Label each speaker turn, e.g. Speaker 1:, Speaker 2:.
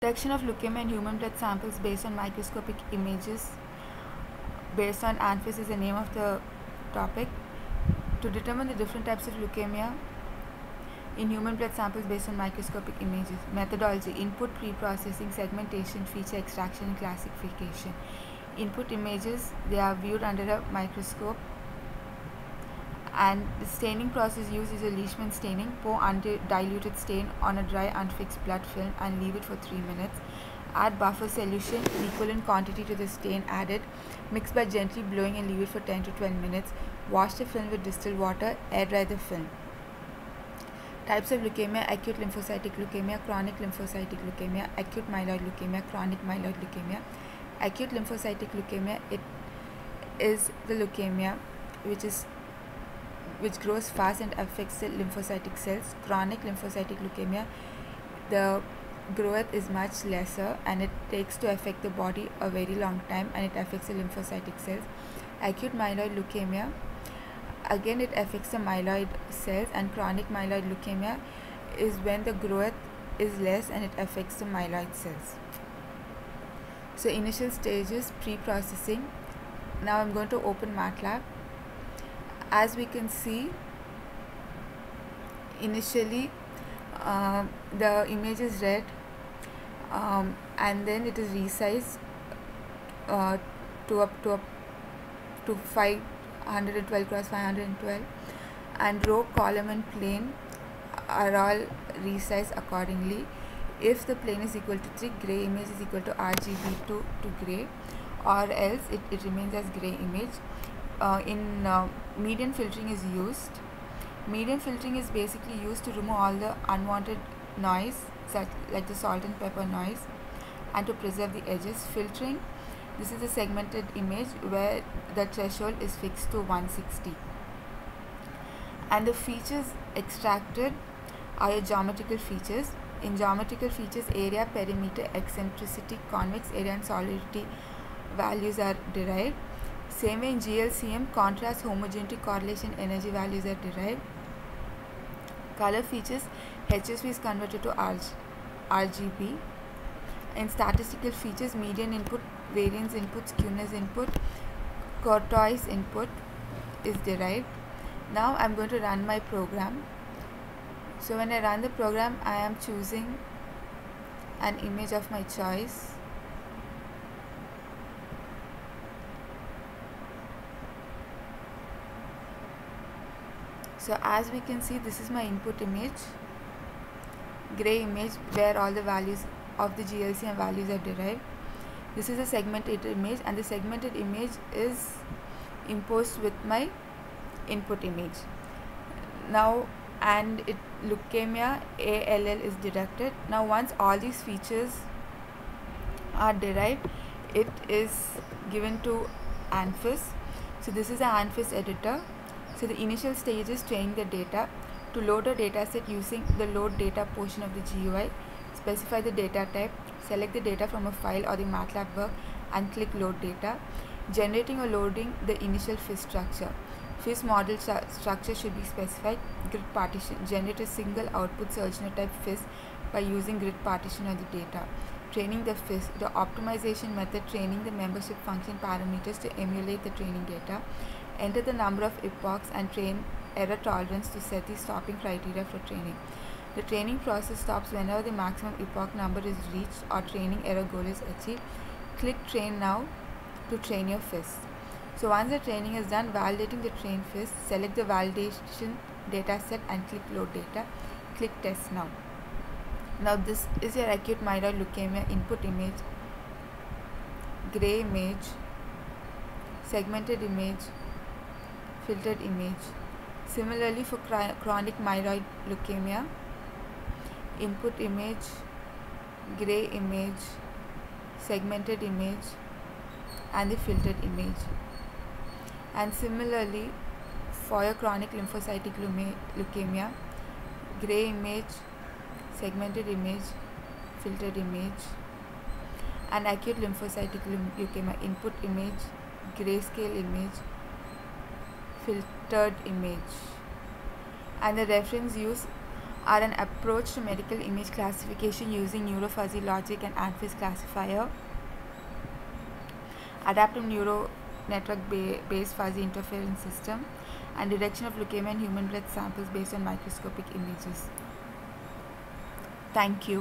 Speaker 1: Detection of leukemia in human blood samples based on microscopic images based on ANFIS is the name of the topic. To determine the different types of leukemia in human blood samples based on microscopic images. Methodology: input, pre-processing, segmentation, feature extraction, and classification. Input images, they are viewed under a microscope, and the staining process used is a Leishman staining. Pour undiluted stain on a dry unfixed blood film and leave it for 3 minutes. Add buffer solution equivalent quantity to the stain added. Mix by gently blowing and leave it for 10 to 12 minutes. Wash the film with distilled water. Air dry the film. Types of leukemia: acute lymphocytic leukemia, chronic lymphocytic leukemia, acute myeloid leukemia, chronic myeloid leukemia. Acute lymphocytic leukemia, it is the leukemia which grows fast and affects the lymphocytic cells. Chronic lymphocytic leukemia, the growth is much lesser and it takes to affect the body a very long time, and it affects the lymphocytic cells. Acute myeloid leukemia, again it affects the myeloid cells, and chronic myeloid leukemia is when the growth is less and it affects the myeloid cells. So initial stages: pre-processing. Now I'm going to open MATLAB. As we can see, initially the image is read, and then it is resized to 512 cross 512, and row, column and plane are all resized accordingly. If the plane is equal to 3, gray image is equal to RGB to gray, or else it remains as gray image. Median filtering is used. Median filtering is basically used to remove all the unwanted noise, such like the salt and pepper noise, and to preserve the edges. Filtering, this is a segmented image where the threshold is fixed to 160. And the features extracted are your geometrical features. In geometrical features, area, perimeter, eccentricity, convex area and solidity values are derived. Same way in GLCM, contrast, homogeneity, correlation, energy values are derived. Color features, HSV is converted to RGB. In statistical features, median input, variance input, skewness input, Courtois input is derived. Now I'm going to run my program. So when I run the program, I am choosing an image of my choice. So as we can see, this is my input image, gray image, where all the values of the GLCM values are derived. This is a segmented image, and the segmented image is imposed with my input image. Now, and leukemia ALL is deducted. Now once all these features are derived, it is given to ANFIS. So this is the ANFIS editor. So the initial stage is training the data. To load a dataset, using the load data portion of the GUI, specify the data type, select the data from a file or the MATLAB work and click load data. Generating or loading the initial FIS structure. FIS model structure should be specified. Grid partition, generate a single output search type FIS by using grid partition of the data. Training the FIS, the optimization method, training the membership function parameters to emulate the training data. Enter the number of epochs and train error tolerance to set the stopping criteria for training. The training process stops whenever the maximum epoch number is reached or training error goal is achieved. Click train now to train your FIS. So once the training is done, validating the train FIS, select the validation data set and click load data. Click test now. Now this is your acute myeloid leukemia input image, gray image, segmented image, filtered image. Similarly for chronic myeloid leukemia, input image, gray image, segmented image and the filtered image. And similarly for your chronic lymphocytic leukemia, gray image, segmented image, filtered image. And acute lymphocytic leukemia, input image, grayscale image, filtered image. And the reference use are an approach to medical image classification using neurofuzzy logic and ANFIS classifier, adaptive neural network based fuzzy interference system, and detection of leukemia in human blood samples based on microscopic images. Thank you.